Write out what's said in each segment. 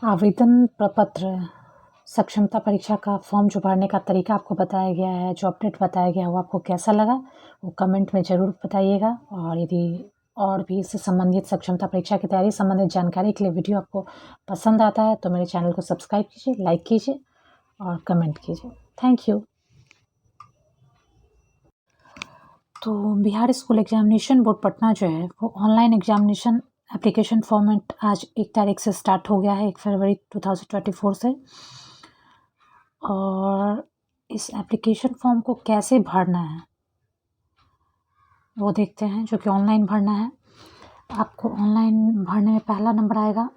आवेदन प्रपत्र सक्षमता परीक्षा का फॉर्म जो भरने का तरीका आपको बताया गया है, जो अपडेट बताया गया है, वो आपको कैसा लगा वो कमेंट में ज़रूर बताइएगा। और यदि और भी इससे संबंधित सक्षमता परीक्षा की तैयारी संबंधित जानकारी के लिए वीडियो आपको पसंद आता है तो मेरे चैनल को सब्सक्राइब कीजिए, लाइक कीजिए और कमेंट कीजिए। Thank you. तो Bihar school examination board Patna जो है वो ऑनलाइन एग्जामिनेशन एप्लीकेशन फॉर्मेट आज 1 तारीख से स्टार्ट हो गया है, 1 फरवरी 2024 से। और इस एप्लीकेशन फॉर्म को कैसे भरना है वो देखते हैं, जो कि ऑनलाइन भरना है। आपको ऑनलाइन भरने में पहला नंबर आएगा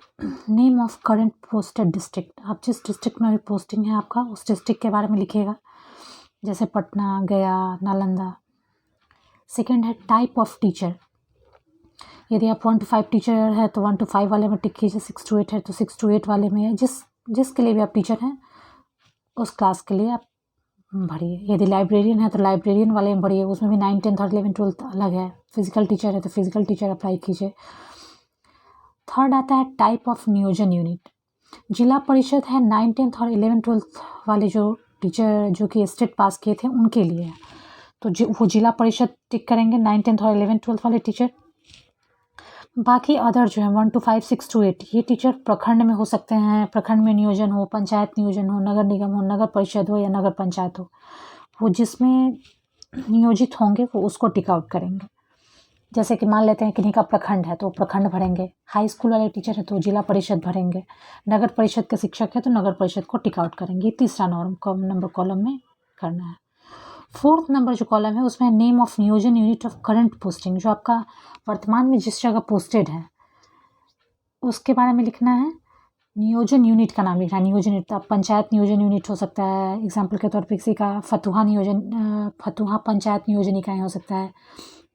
name of current posted district. आप जिस डिस्ट्रिक्ट में अभी पोस्टिंग है आपका, उस डिस्ट्रिक्ट के बारे में लिखिएगा, जैसे पटना, गया, नालंदा। सेकंड है टाइप ऑफ टीचर। यदि आप 1 to 5 टीचर है तो 1 to 5 वाले में टिक कीजिए, 6 to 8 है तो 6 to 8 वाले में, जिसके लिए भी आप टीचर हैं उस क्लास के लिए आप भरिए। यदि लाइब्रेरियन है तो लाइब्रेरियन वाले में भरिए, उसमें भी 9, 10 और 11, 12 अलग है। फिजिकल टीचर है तो फिजिकल टीचर अप्लाई कीजिए। थर्ड आता है टाइप ऑफ नियोजन यूनिट। जिला परिषद है 9, 10 और 11, 12 वाले जो टीचर जो कि स्टेट पास किए थे उनके लिए है, तो वो जिला परिषद टिक करेंगे, 9, 10 और 11, 12 वाले टीचर। बाकी अदर जो है 1 to 5, 6 to 8 ये टीचर प्रखंड में हो सकते हैं, प्रखंड में नियोजन हो, पंचायत नियोजन हो, नगर निगम हो, नगर परिषद हो या नगर पंचायत हो, वो जिसमें नियोजित होंगे वो उसको टिक आउट करेंगे। जैसे कि मान लेते हैं किन्हीं का प्रखंड है तो प्रखंड भरेंगे, हाई स्कूल वाले टीचर है तो जिला परिषद भरेंगे, नगर परिषद के शिक्षक है तो नगर परिषद को टिक आउट करेंगे। तीसरा नंबर कॉलम में करना है। फोर्थ नंबर जो कॉलम है उसमें नेम ऑफ नियोजन यूनिट ऑफ करंट पोस्टिंग, जो आपका वर्तमान में जिस जगह पोस्टेड है उसके बारे में लिखना है। नियोजन यूनिट का नाम लिखना है। नियोजन यूनिट, अब पंचायत नियोजन यूनिट हो सकता है, एग्जाम्पल के तौर पर किसी का फतुहा पंचायत नियोजन इकाई हो सकता है,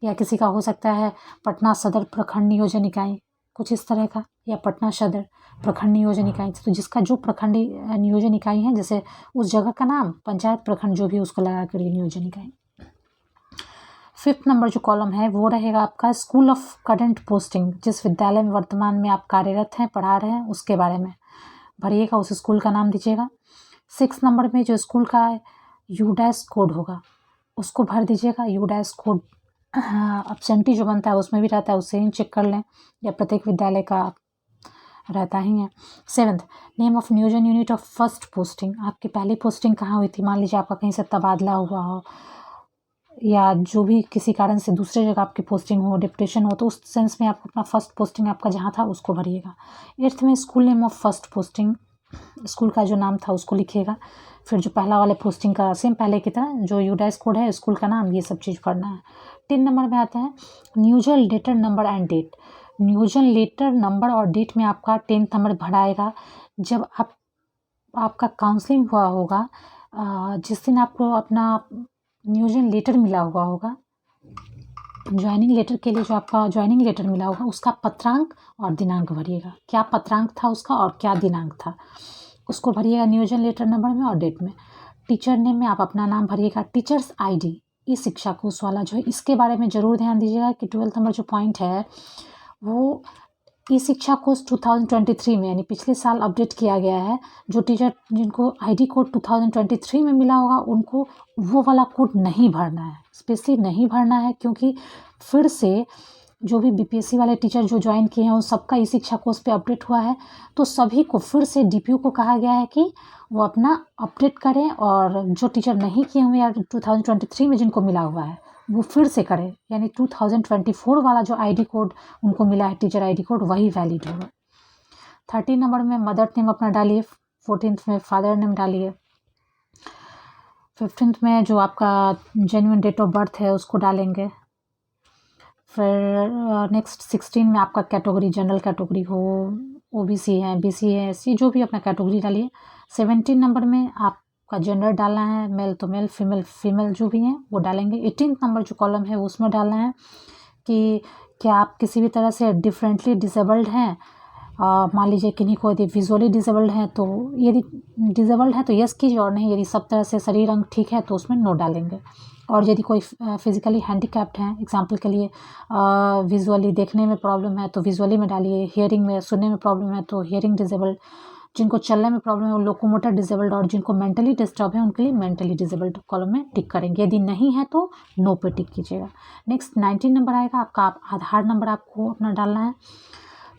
या किसी का हो सकता है पटना सदर प्रखंड नियोजन इकाई, कुछ इस तरह का, या पटना सदर प्रखंड नियोजन इकाई। तो जिसका जो प्रखंड नियोजन इकाई है, जैसे उस जगह का नाम, पंचायत, प्रखंड, जो भी उसको लगा कर नियोजन इकाई। फिफ्थ नंबर जो कॉलम है वो रहेगा आपका स्कूल ऑफ करंट पोस्टिंग, जिस विद्यालय में वर्तमान में आप कार्यरत हैं, पढ़ा रहे हैं, उसके बारे में भरिएगा, उस स्कूल का नाम दीजिएगा। 6 नंबर में जो स्कूल का यूडैश कोड होगा उसको भर दीजिएगा। यूडैश कोड एब्सेंटी जो बनता है उसमें भी रहता है, उससे ही चेक कर लें, या प्रत्येक विद्यालय का रहता ही है। 7th नेम ऑफ नियोजन यूनिट ऑफ फर्स्ट पोस्टिंग। आपकी पहली पोस्टिंग कहाँ हुई थी, मान लीजिए आपका कहीं से तबादला हुआ हो या जो भी किसी कारण से दूसरे जगह आपकी पोस्टिंग हो, डिप्टेशन हो, तो उस सेंस में आप अपना फर्स्ट पोस्टिंग आपका जहाँ था उसको भरिएगा। 8th में school name of first posting, school का जो नाम था उसको लिखिएगा। फिर जो पहला वाले पोस्टिंग का सेम पहले की तरह जो यूडैश कोड है, स्कूल का नाम, ये सब चीज़ करना है। 10 नंबर में आता है नियोजन लेटर नंबर एंड डेट। नियोजन लेटर नंबर और डेट में आपका 10th नंबर भराएगा जब आपका काउंसलिंग हुआ होगा, जिस दिन आपको अपना नियोजन लेटर मिला हुआ होगा, ज्वाइनिंग लेटर के लिए जो आपका ज्वाइनिंग लेटर मिला होगा उसका पत्रांक और दिनांक भरिएगा। क्या पत्रांक था उसका और क्या दिनांक था उसको भरिएगा नियोजन लेटर नंबर में और डेट में। टीचर नेम में आप अपना नाम भरिएगा। टीचर्स आईडी, ई शिक्षा कोष वाला जो है, इसके बारे में ज़रूर ध्यान दीजिएगा कि 12th नंबर जो पॉइंट है वो ई शिक्षा कोष 2023 में यानी पिछले साल अपडेट किया गया है। जो टीचर जिनको आईडी कोड 2023 में मिला होगा उनको वो वाला कोड नहीं भरना है, स्पेशली नहीं भरना है, क्योंकि फिर से जो भी बीपीएससी वाले टीचर जो ज्वाइन किए हैं उन सबका ई शिक्षा कोष पे अपडेट हुआ है, तो सभी को फिर से डीपीओ को कहा गया है कि वो अपना अपडेट करें, और जो टीचर नहीं किए हुए या 2023 में जिनको मिला हुआ है वो फिर से करें, यानी 2024 वाला जो आईडी कोड उनको मिला है, टीचर आईडी कोड, वही वैलिड होगा। 13 नंबर में मदर नेम अपना डालिए, 14th में फादर नेम डालिए, 15th में जो आपका जेन्युइन डेट ऑफ बर्थ है उसको डालेंगे। फिर नेक्स्ट 16 में आपका कैटेगरी, जनरल कैटेगरी हो, ओबीसी है, बीसी है, एससी, जो भी अपना कैटेगरी डालिए। 17 नंबर में आपका जेंडर डालना है, मेल तो मेल, फीमेल फीमेल, जो भी हैं वो डालेंगे। 18th नंबर जो कॉलम है उसमें डालना है कि क्या आप किसी भी तरह से डिफरेंटली डिसेबल्ड हैं। मान लीजिए किन्हीं को यदि विजुअली डिसेबल्ड है तो यदि डिसेबल्ड है तो यस कीजिए, और नहीं यदि सब तरह से शरीर अंग ठीक है तो उसमें नो डालेंगे। और यदि कोई फिजिकली हैंडीकैप्ड हैं, एग्जांपल के लिए विजुअली देखने में प्रॉब्लम है तो विजुअली में डालिए, हियरिंग में सुनने में प्रॉब्लम है तो हियरिंग डिसेबल्ड, जिनको चलने में प्रॉब्लम है वो लोकोमोटर डिसेबल्ड, और जिनको मेंटली डिस्टर्ब है उनके लिए मेंटली डिसेबल्ड कॉलम में टिक करेंगे। यदि नहीं है तो नो पे टिक कीजिएगा। नेक्स्ट 19 नंबर आएगा आपका, आधार नंबर आपको अपना डालना है।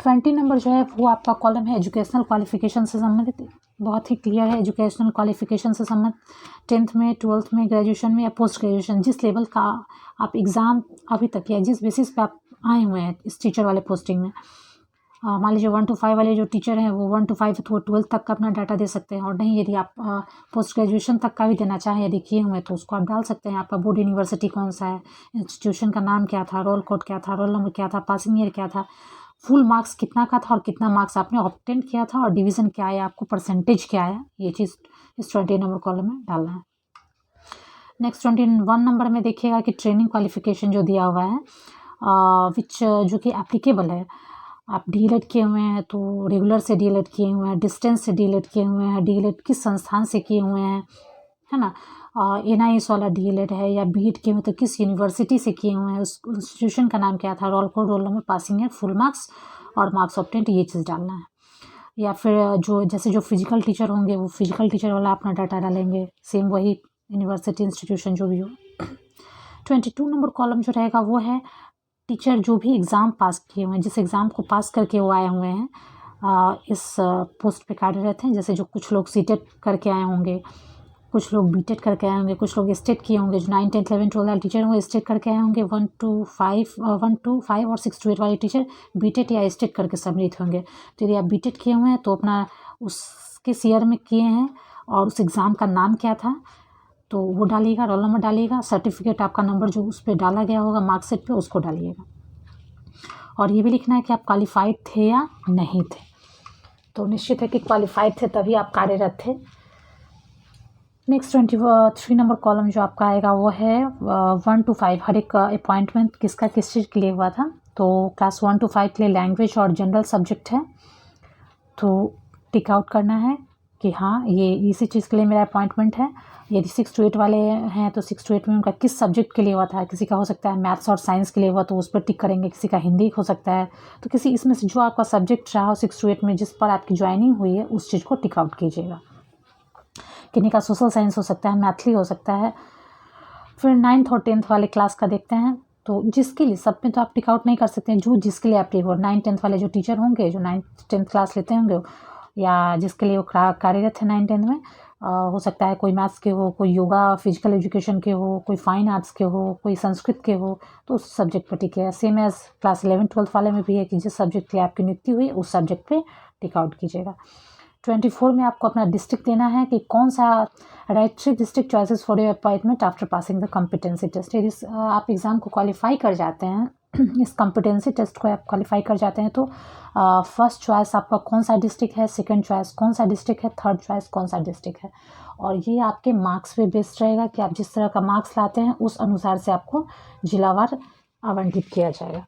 20 नंबर जो है वो आपका कॉलम है एजुकेशनल क्वालिफिकेशन से संबंधित, बहुत ही क्लियर है। एजुकेशनल क्वालिफिकेशन से संबंधित 10th में, 12th में, ग्रेजुएशन में या पोस्ट ग्रेजुएशन, जिस लेवल का आप एग्ज़ाम अभी तक या जिस बेसिस पे आप आए हुए हैं इस टीचर वाले पोस्टिंग में, मान लीजिए 1 to 5 वाले जो टीचर हैं वो 1 to 5 तो 12th तक का अपना डाटा दे सकते हैं, और नहीं यदि आप पोस्ट ग्रेजुएशन तक का भी देना चाहें यदि किए हुए तो उसको आप डाल सकते हैं। आपका बोर्ड यूनिवर्सिटी कौन सा है, इंस्टीट्यूशन का नाम क्या था, रोल कोड क्या था, रोल नंबर क्या था, पासिंग ईयर क्या था, फुल मार्क्स कितना का था और कितना मार्क्स आपने ऑब्टेन किया था, और डिवीज़न क्या आया आपको, परसेंटेज क्या आया, ये चीज़ इस 20 नंबर कॉलम में डालना है। नेक्स्ट 21 नंबर में देखिएगा कि ट्रेनिंग क्वालिफिकेशन जो दिया हुआ है विच जो कि एप्लीकेबल है। आप डीएलएड किए हुए हैं तो रेगुलर से डीएलएड किए हुए हैं, डिस्टेंस से डीएलएड किए हुए हैं, डीएलएड किस संस्थान से किए हुए हैं, है ना, एनआईएस वाला डीएलएड है या बीएड किए हुए तो किस यूनिवर्सिटी से किए हुए हैं, उस इंस्टीट्यूशन का नाम क्या था, roll code, roll number, passing year, full marks और मार्क्स ऑब्टेन्ड, ये चीज़ डालना है। या फिर जो जैसे जो फिजिकल टीचर होंगे वो फिजिकल टीचर वाला अपना डाटा डालेंगे, सेम वही यूनिवर्सिटी इंस्टीट्यूशन जो भी हो। 22 नंबर कॉलम जो रहेगा वो है टीचर जो भी एग्ज़ाम पास किए हुए हैं, जिस एग्ज़ाम को पास करके वो आए हुए हैं, इस पोस्ट पे कार्यरत हैं। जैसे जो कुछ लोग सीटेट करके आए होंगे, कुछ लोग बीटेट करके आए होंगे, कुछ लोग स्टेट किए होंगे, जो 9, 10, 11, 12 वाले टीचर होंगे स्टेट करके आए होंगे, 1 to 5 और 6 to 8 वाले टीचर बीटेट या स्टेट करके सम्मिलित होंगे। तो यदि आप बीटेट किए हुए हैं तो अपना उसके ईयर में किए हैं और उस एग्ज़ाम का नाम क्या था तो वो डालिएगा, रोल नंबर डालिएगा, सर्टिफिकेट आपका नंबर जो उस पर डाला गया होगा मार्कशीट पे उसको डालिएगा, और ये भी लिखना है कि आप क्वालिफाइड थे या नहीं थे। तो निश्चित है कि क्वालिफाइड थे तभी आप कार्यरत थे। नेक्स्ट 23 नंबर कॉलम जो आपका आएगा वो है 1 to 5, हर एक अपॉइंटमेंट किसका किस चीज़ के लिए हुआ था। तो क्लास 1 to 5 के लिए लैंग्वेज और जनरल सब्जेक्ट है, तो टिक आउट करना है कि हाँ ये इसी चीज़ के लिए मेरा अपॉइंटमेंट है। यदि 6 to 8 वाले हैं तो 6 to 8 में उनका किस सब्जेक्ट के लिए हुआ था, किसी का हो सकता है मैथ्स और साइंस के लिए हुआ तो उस पर टिक करेंगे, किसी का हिंदी हो सकता है, तो किसी इसमें से जो आपका सब्जेक्ट रहा हो 6 to 8 में जिस पर आपकी ज्वाइनिंग हुई है उस चीज़ को टिक आउट कीजिएगा। किन्हीं का सोशल साइंस हो सकता है, मैथली हो सकता है। फिर 9th और 10th वाले क्लास का देखते हैं, तो जिसके लिए सब में तो आप टिक आउट नहीं कर सकते हैं, जो जिसके लिए एप्लीकेबल 9, 10th वाले जो टीचर होंगे जो 9th, 10th क्लास लेते होंगे या जिसके लिए वो कार्यरत है 9, 10 में, हो सकता है कोई मैथ्स के हो, कोई योगा फिजिकल एजुकेशन के हो, कोई फाइन आर्ट्स के हो, कोई संस्कृत के हो, तो उस सब्जेक्ट पर टिक है। सेम एज क्लास 11, 12 वाले में भी है कि जिस सब्जेक्ट के लिए आपकी नियुक्ति हुई उस सब्जेक्ट पे टिक आउट कीजिएगा। 24 में आपको अपना डिस्ट्रिक्ट देना है कि कौन सा right 3 district choices for your appointment after passing the competency test. यदि आप एग्ज़ाम को क्वालिफाई कर जाते हैं इस कॉम्पिटेंसी टेस्ट को आप क्वालिफाई कर जाते हैं तो फर्स्ट चॉइस आपका कौन सा डिस्ट्रिक्ट है, सेकंड चॉइस कौन सा डिस्ट्रिक्ट है, थर्ड चॉइस कौन सा डिस्ट्रिक्ट है, और ये आपके मार्क्स पे बेस्ड रहेगा कि आप जिस तरह का मार्क्स लाते हैं उस अनुसार से आपको जिलावार आवंटित किया जाएगा।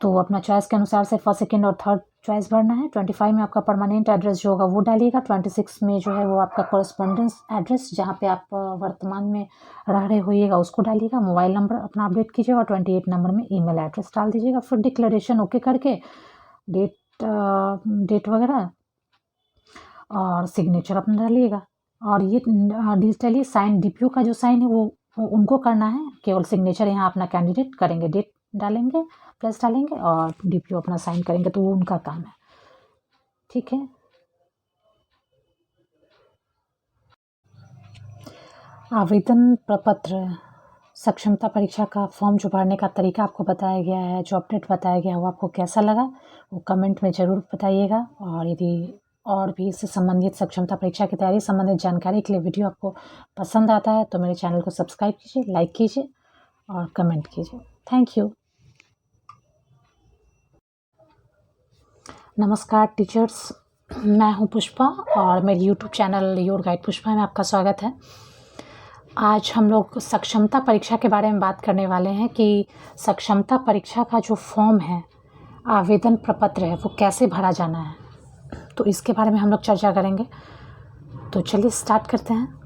तो अपना चॉइस के अनुसार से फर्स्ट, सेकंड और थर्ड चॉइस भरना है। 25 में आपका परमानेंट एड्रेस जो होगा वो डालिएगा। 26 में जो है वो आपका कॉरेस्पॉन्डेंस एड्रेस जहाँ पे आप वर्तमान में रह रहे होइएगा उसको डालिएगा। मोबाइल नंबर अपना अपडेट कीजिएगा। 28 नंबर में ईमेल एड्रेस डाल दीजिएगा। फिर डिक्लेरेशन ओके करके डेट वगैरह और सिग्नेचर अपना डालिएगा। और ये डिजिटली साइन डीपीओ का जो साइन है वो उनको करना है, केवल सिग्नेचर यहाँ अपना कैंडिडेट करेंगे, डेट डालेंगे प्लस डालेंगे और डीपीओ अपना साइन करेंगे, तो वो उनका काम है। ठीक है, आवेदन प्रपत्र सक्षमता परीक्षा का फॉर्म जो भरने का तरीका आपको बताया गया है, जो अपडेट बताया गया है वो आपको कैसा लगा वो कमेंट में ज़रूर बताइएगा। और यदि और भी इससे संबंधित सक्षमता परीक्षा की तैयारी संबंधित जानकारी के लिए वीडियो आपको पसंद आता है तो मेरे चैनल को सब्सक्राइब कीजिए, लाइक कीजिए और कमेंट कीजिए। Thank you. नमस्कार टीचर्स, मैं हूं पुष्पा और मेरे YouTube channel your guide Pushpa में आपका स्वागत है। आज हम लोग सक्षमता परीक्षा के बारे में बात करने वाले हैं कि सक्षमता परीक्षा का जो फॉर्म है, आवेदन प्रपत्र है, वो कैसे भरा जाना है, तो इसके बारे में हम लोग चर्चा करेंगे। तो चलिए स्टार्ट करते हैं।